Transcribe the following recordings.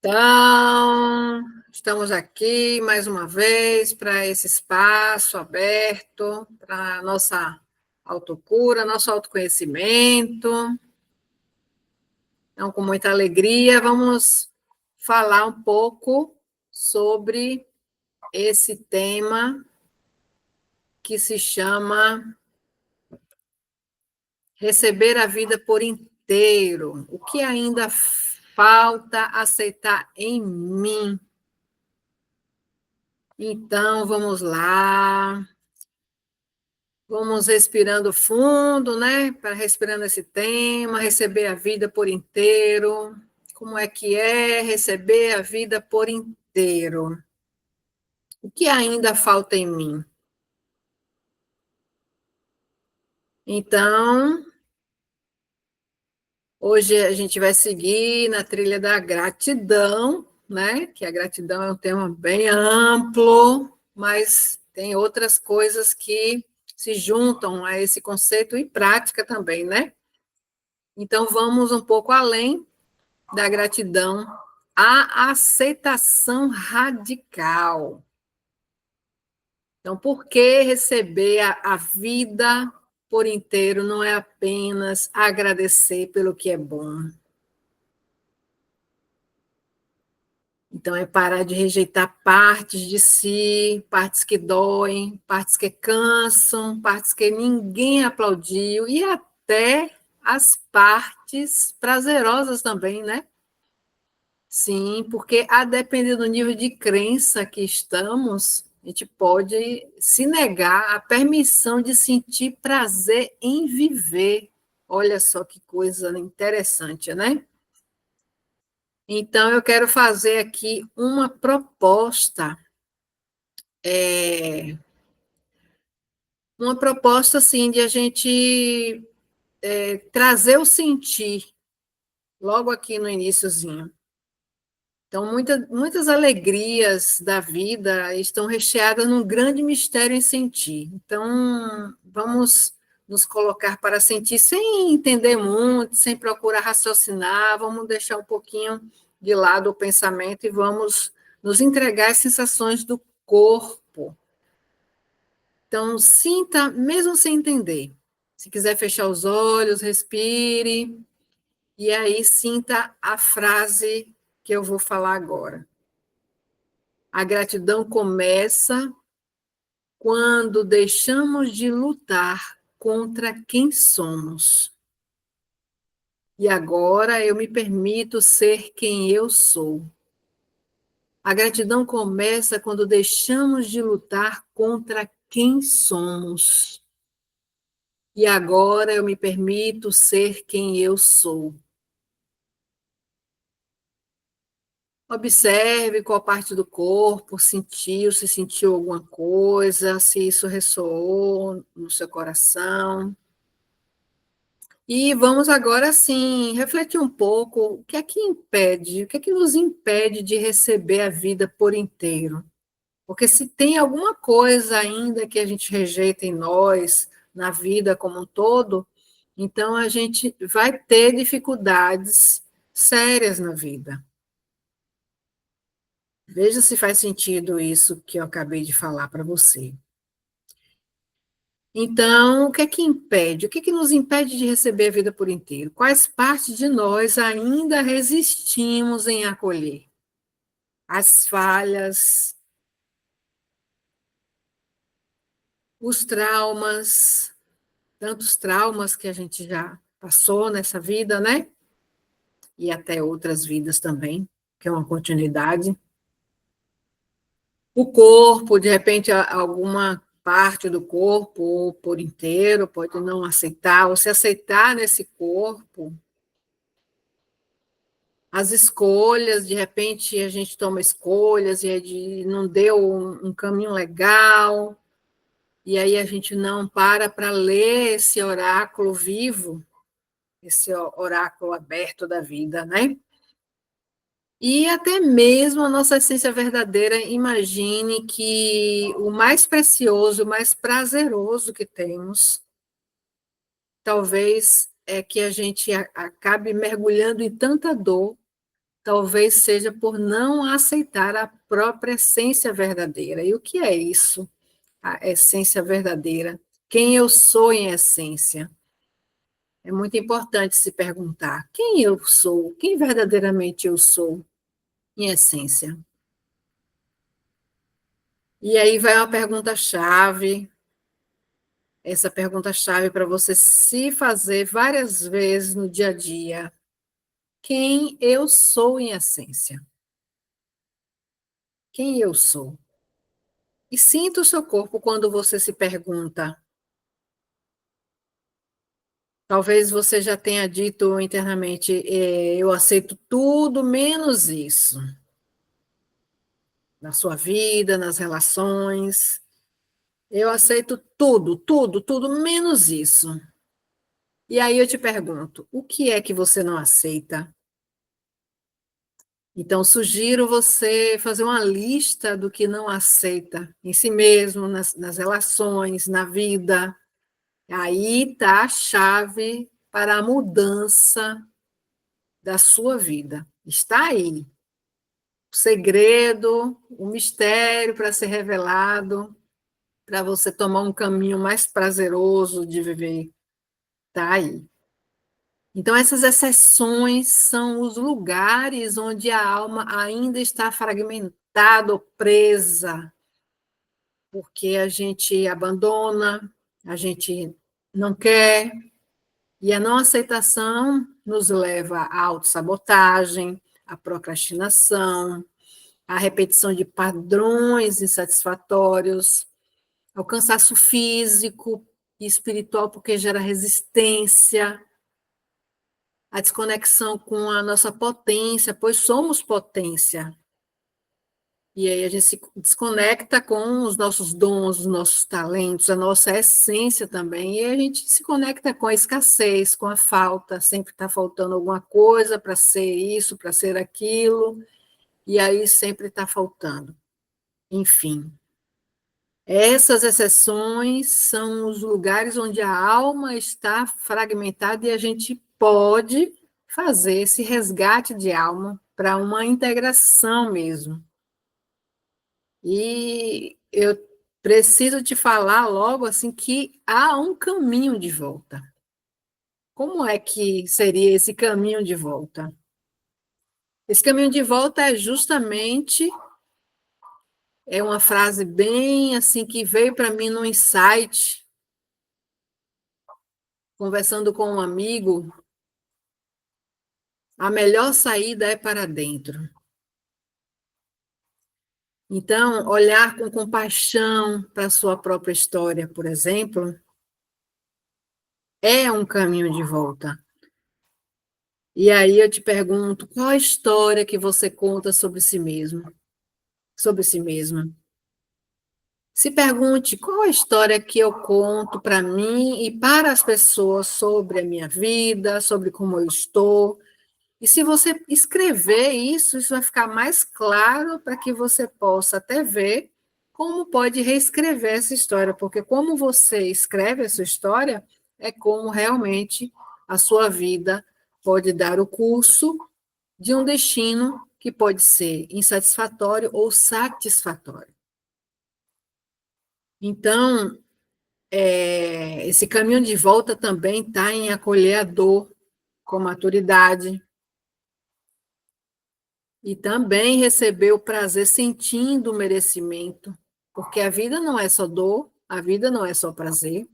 Então, estamos aqui mais uma vez para esse espaço aberto para a nossa autocura, nosso autoconhecimento. Então, com muita alegria, vamos falar um pouco sobre esse tema que se chama receber a vida por inteiro. O que ainda falta aceitar em mim? Então, vamos lá. Vamos respirando fundo, né? Para respirando esse tema, receber a vida por inteiro. Como é receber a vida por inteiro? O que ainda falta em mim? Então, hoje a gente vai seguir na trilha da gratidão, né? Que a gratidão é um tema bem amplo, mas tem outras coisas que se juntam a esse conceito e prática também, né? Então, vamos um pouco além da gratidão, a aceitação radical. Então, por que receber a vida por inteiro não é apenas agradecer pelo que é bom? Então, é parar de rejeitar partes de si, partes que doem, partes que cansam, partes que ninguém aplaudiu, e até as partes prazerosas também, né? Sim, porque a depender do nível de crença que estamos, a gente pode se negar a permissão de sentir prazer em viver. Olha só que coisa interessante, né? Então, eu quero fazer aqui uma proposta, uma proposta assim de a gente trazer o sentir logo aqui no iniciozinho. Então, muitas alegrias da vida estão recheadas num grande mistério em sentir. Então, vamos nos colocar para sentir sem entender muito, sem procurar raciocinar, vamos deixar um pouquinho de lado o pensamento e vamos nos entregar às sensações do corpo. Então, sinta, mesmo sem entender. Se quiser fechar os olhos, respire, e aí sinta a frase que eu vou falar agora. A gratidão começa quando deixamos de lutar contra quem somos. E agora eu me permito ser quem eu sou. A gratidão começa quando deixamos de lutar contra quem somos. E agora eu me permito ser quem eu sou. Observe qual parte do corpo sentiu, se sentiu alguma coisa, se isso ressoou no seu coração. E vamos agora, sim, refletir um pouco o que é que nos impede de receber a vida por inteiro? Porque se tem alguma coisa ainda que a gente rejeita em nós, na vida como um todo, então a gente vai ter dificuldades sérias na vida. Veja se faz sentido isso que eu acabei de falar para você. Então, o que é que impede? O que é que nos impede de receber a vida por inteiro? Quais partes de nós ainda resistimos em acolher? As falhas, os traumas, tantos traumas que a gente já passou nessa vida, né? E até outras vidas também, que é uma continuidade. O corpo, de repente, alguma parte do corpo, ou por inteiro, pode não aceitar, ou se aceitar nesse corpo. As escolhas, de repente, a gente toma escolhas e não deu um caminho legal, e aí a gente não para ler esse oráculo vivo, esse oráculo aberto da vida, né? E até mesmo a nossa essência verdadeira, imagine que o mais precioso, o mais prazeroso que temos, talvez é que a gente acabe mergulhando em tanta dor, talvez seja por não aceitar a própria essência verdadeira. E o que é isso? A essência verdadeira. Quem eu sou em essência? É muito importante se perguntar: quem eu sou? Quem verdadeiramente eu sou em essência? E aí vai uma pergunta-chave, essa pergunta-chave para você se fazer várias vezes no dia a dia. Quem eu sou em essência? Quem eu sou? E sinta o seu corpo quando você se pergunta. Talvez você já tenha dito internamente, eu aceito tudo menos isso. Na sua vida, nas relações. Eu aceito tudo, tudo, tudo, menos isso. E aí eu te pergunto, o que é que você não aceita? Então, sugiro você fazer uma lista do que não aceita em si mesmo, nas relações, na vida. Aí está a chave para a mudança da sua vida. Está aí. O segredo, o mistério para ser revelado, para você tomar um caminho mais prazeroso de viver. Está aí. Então, essas exceções são os lugares onde a alma ainda está fragmentada ou presa, porque a gente abandona, a gente não quer, e a não aceitação nos leva à autossabotagem, à procrastinação, à repetição de padrões insatisfatórios, ao cansaço físico e espiritual, porque gera resistência, a desconexão com a nossa potência, pois somos potência. E aí a gente se desconecta com os nossos dons, os nossos talentos, a nossa essência também, e a gente se conecta com a escassez, com a falta, sempre está faltando alguma coisa para ser isso, para ser aquilo, e aí sempre está faltando. Enfim, essas exceções são os lugares onde a alma está fragmentada e a gente pode fazer esse resgate de alma para uma integração mesmo. E eu preciso te falar logo assim que há um caminho de volta. Como é que seria esse caminho de volta? Esse caminho de volta é justamente uma frase bem assim que veio para mim no insight, conversando com um amigo. A melhor saída é para dentro. Então, olhar com compaixão para a sua própria história, por exemplo, é um caminho de volta. E aí eu te pergunto, qual a história que você conta sobre si mesmo? Sobre si mesma? Se pergunte qual a história que eu conto para mim e para as pessoas sobre a minha vida, sobre como eu estou. E se você escrever isso, isso vai ficar mais claro para que você possa até ver como pode reescrever essa história, porque como você escreve a sua história, é como realmente a sua vida pode dar o curso de um destino que pode ser insatisfatório ou satisfatório. Então, esse caminho de volta também está em acolher a dor com maturidade, e também receber o prazer sentindo o merecimento, porque a vida não é só dor, a vida não é só prazer.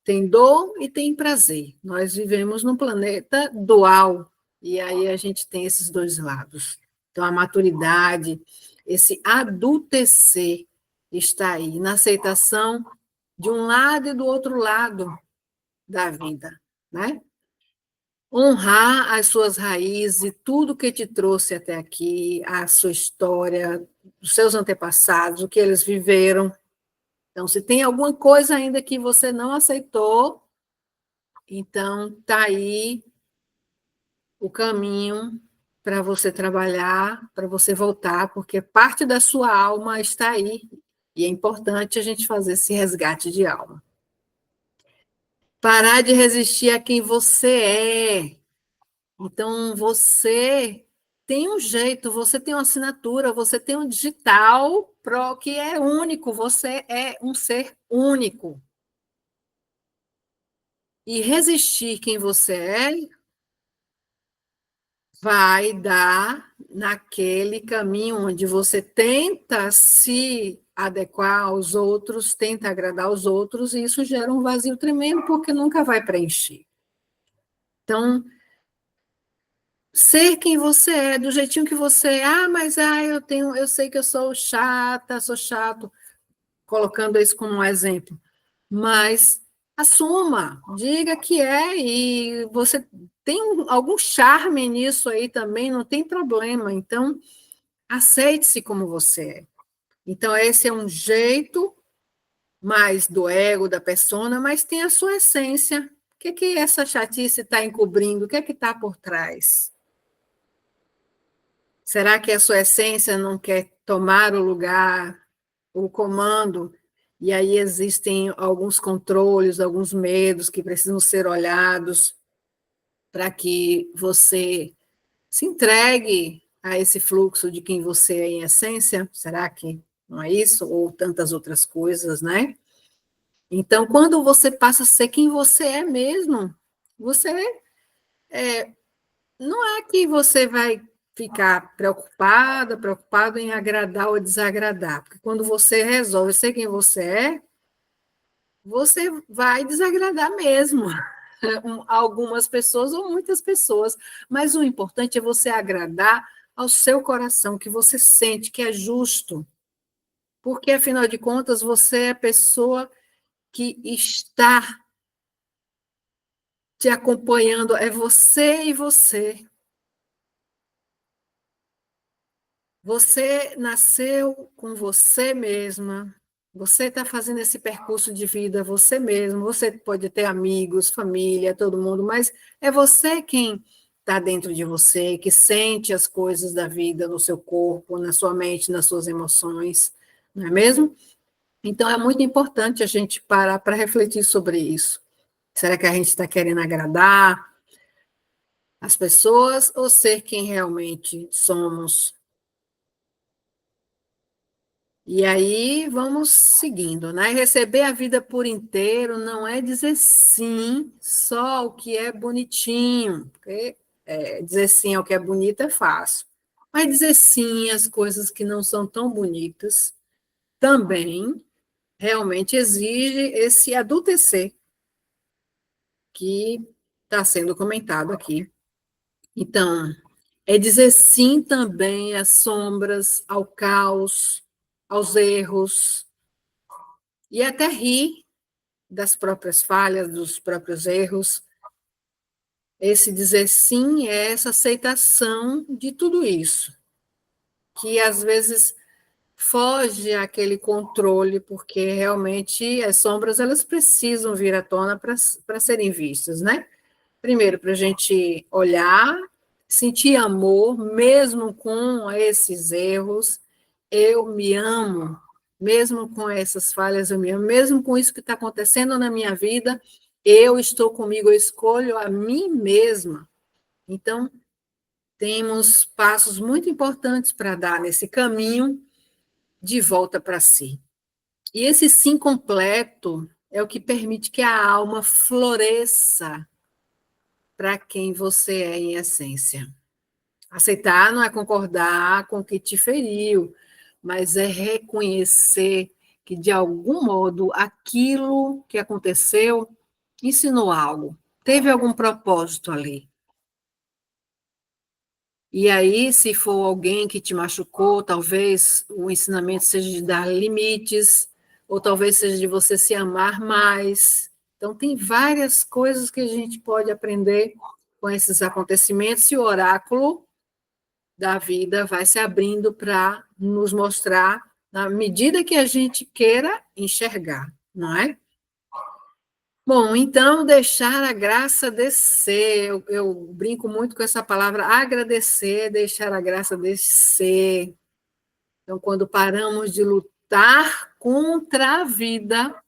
Tem dor e tem prazer. Nós vivemos num planeta dual, e aí a gente tem esses dois lados. Então, a maturidade, esse adultecer está aí, na aceitação de um lado e do outro lado da vida, né? Honrar as suas raízes e tudo que te trouxe até aqui, a sua história, os seus antepassados, o que eles viveram. Então, se tem alguma coisa ainda que você não aceitou, então está aí o caminho para você trabalhar, para você voltar, porque parte da sua alma está aí. E é importante a gente fazer esse resgate de alma. Parar de resistir a quem você é. Então, você tem um jeito, você tem uma assinatura, você tem um digital que é único, você é um ser único. E resistir quem você é vai dar naquele caminho onde você tenta se adequar aos outros, tenta agradar os outros, e isso gera um vazio tremendo, porque nunca vai preencher. Então, ser quem você é, do jeitinho que você é, mas eu sei que eu sou chata, sou chato, colocando isso como um exemplo, mas assuma, diga que é, e você tem algum charme nisso aí também, não tem problema. Então, aceite-se como você é. Então, esse é um jeito mais do ego, da persona, mas tem a sua essência. O que essa chatice está encobrindo? O que está por trás? Será que a sua essência não quer tomar o lugar, o comando? E aí existem alguns controles, alguns medos que precisam ser olhados para que você se entregue a esse fluxo de quem você é em essência. Será que não é isso? Ou tantas outras coisas, né? Então, quando você passa a ser quem você é mesmo, você não é que você vai ficar preocupado em agradar ou desagradar, porque quando você resolve ser quem você vai desagradar mesmo algumas pessoas ou muitas pessoas, mas o importante é você agradar ao seu coração, que você sente que é justo, porque afinal de contas você é a pessoa que está te acompanhando, é você e você. Você nasceu com você mesma, você está fazendo esse percurso de vida você mesmo, você pode ter amigos, família, todo mundo, mas é você quem está dentro de você, que sente as coisas da vida no seu corpo, na sua mente, nas suas emoções, não é mesmo? Então é muito importante a gente parar para refletir sobre isso. Será que a gente está querendo agradar as pessoas ou ser quem realmente somos? E aí vamos seguindo, né? Receber a vida por inteiro não é dizer sim só ao que é bonitinho, porque dizer sim ao que é bonito é fácil, mas dizer sim às coisas que não são tão bonitas também realmente exige esse adultecer que está sendo comentado aqui. Então, é dizer sim também às sombras, ao caos, aos erros, e até rir das próprias falhas, dos próprios erros. Esse dizer sim é essa aceitação de tudo isso, que às vezes foge àquele controle, porque realmente as sombras elas precisam vir à tona para serem vistas, né? Primeiro, para a gente olhar, sentir amor, mesmo com esses erros, eu me amo, mesmo com essas falhas, eu me amo, mesmo com isso que está acontecendo na minha vida, eu estou comigo, eu escolho a mim mesma. Então, temos passos muito importantes para dar nesse caminho de volta para si. E esse sim completo é o que permite que a alma floresça para quem você é em essência. Aceitar não é concordar com o que te feriu, mas é reconhecer que, de algum modo, aquilo que aconteceu ensinou algo, teve algum propósito ali. E aí, se for alguém que te machucou, talvez o ensinamento seja de dar limites, ou talvez seja de você se amar mais. Então, tem várias coisas que a gente pode aprender com esses acontecimentos, e o oráculo da vida vai se abrindo para nos mostrar na medida que a gente queira enxergar, não é? Bom, então, deixar a graça descer. Eu brinco muito com essa palavra, agradecer, deixar a graça descer. Então, quando paramos de lutar contra a vida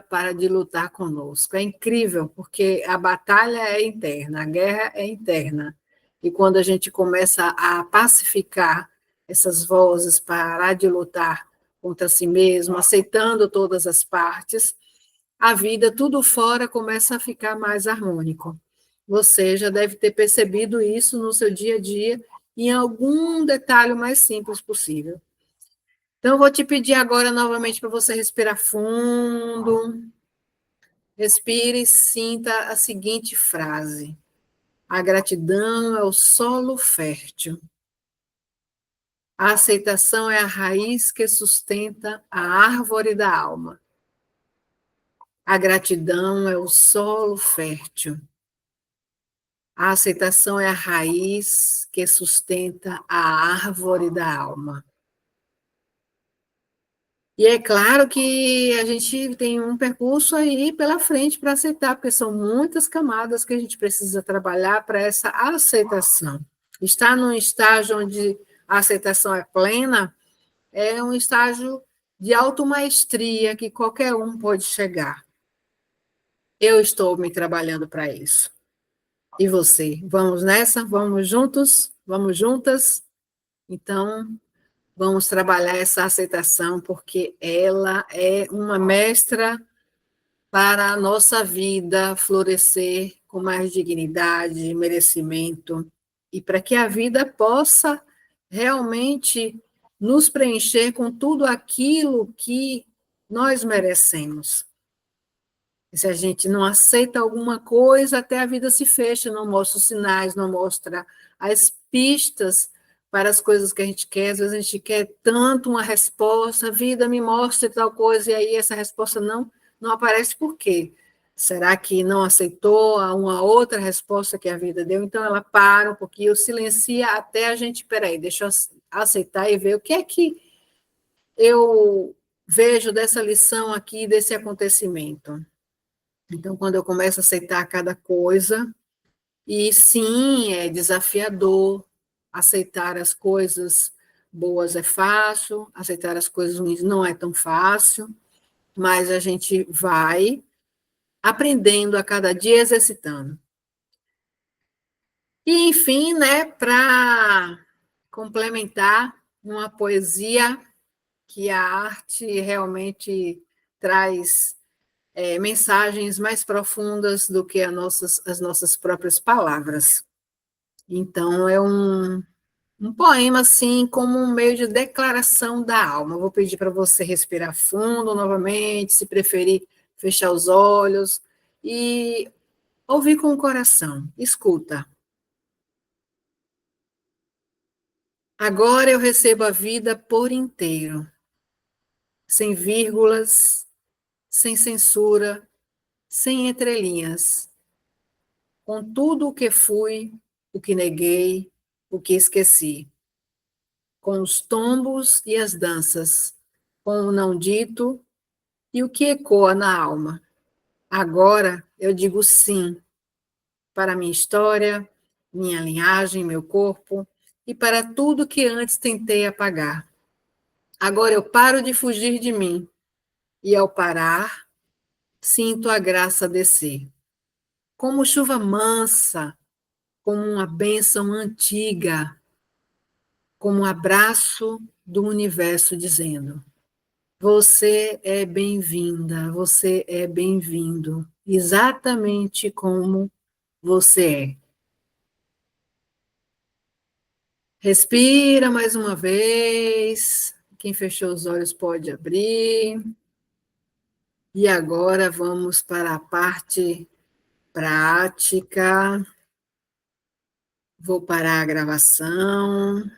para de lutar conosco. É incrível, porque a batalha é interna, a guerra é interna. E quando a gente começa a pacificar essas vozes, parar de lutar contra si mesmo, aceitando todas as partes, a vida, tudo fora, começa a ficar mais harmônico. Você já deve ter percebido isso no seu dia a dia, em algum detalhe mais simples possível. Então, eu vou te pedir agora novamente para você respirar fundo. Respire e sinta a seguinte frase: a gratidão é o solo fértil. A aceitação é a raiz que sustenta a árvore da alma. A gratidão é o solo fértil. A aceitação é a raiz que sustenta a árvore da alma. E é claro que a gente tem um percurso aí pela frente para aceitar, porque são muitas camadas que a gente precisa trabalhar para essa aceitação. Estar num estágio onde a aceitação é plena é um estágio de automaestria que qualquer um pode chegar. Eu estou me trabalhando para isso. E você? Vamos nessa? Vamos juntos? Vamos juntas? Então, vamos trabalhar essa aceitação, porque ela é uma mestra para a nossa vida florescer com mais dignidade, merecimento, e para que a vida possa realmente nos preencher com tudo aquilo que nós merecemos. E se a gente não aceita alguma coisa, até a vida se fecha, não mostra os sinais, não mostra as pistas para as coisas que a gente quer. Às vezes a gente quer tanto uma resposta, a vida me mostra tal coisa, e aí essa resposta não aparece por quê? Será que não aceitou uma outra resposta que a vida deu? Então ela para um pouquinho, silencia até a gente, peraí, deixa eu aceitar e ver o que é que eu vejo dessa lição aqui, desse acontecimento. Então, quando eu começo a aceitar cada coisa, e sim, é desafiador, aceitar as coisas boas é fácil, aceitar as coisas ruins não é tão fácil, mas a gente vai aprendendo a cada dia, exercitando. E, enfim, né, para complementar, uma poesia que a arte realmente traz mensagens mais profundas do que as nossas próprias palavras. Então, é um poema, assim, como um meio de declaração da alma. Eu vou pedir para você respirar fundo novamente, se preferir, fechar os olhos e ouvir com o coração. Escuta. Agora eu recebo a vida por inteiro, sem vírgulas, sem censura, sem entrelinhas, com tudo o que fui, o que neguei, o que esqueci, com os tombos e as danças, com o não dito e o que ecoa na alma. Agora eu digo sim para minha história, minha linhagem, meu corpo e para tudo que antes tentei apagar. Agora eu paro de fugir de mim e, ao parar, sinto a graça descer. Como chuva mansa, como uma bênção antiga, como um abraço do universo dizendo: você é bem-vinda, você é bem-vindo, exatamente como você é. Respira mais uma vez. Quem fechou os olhos pode abrir. E agora vamos para a parte prática. Vou parar a gravação.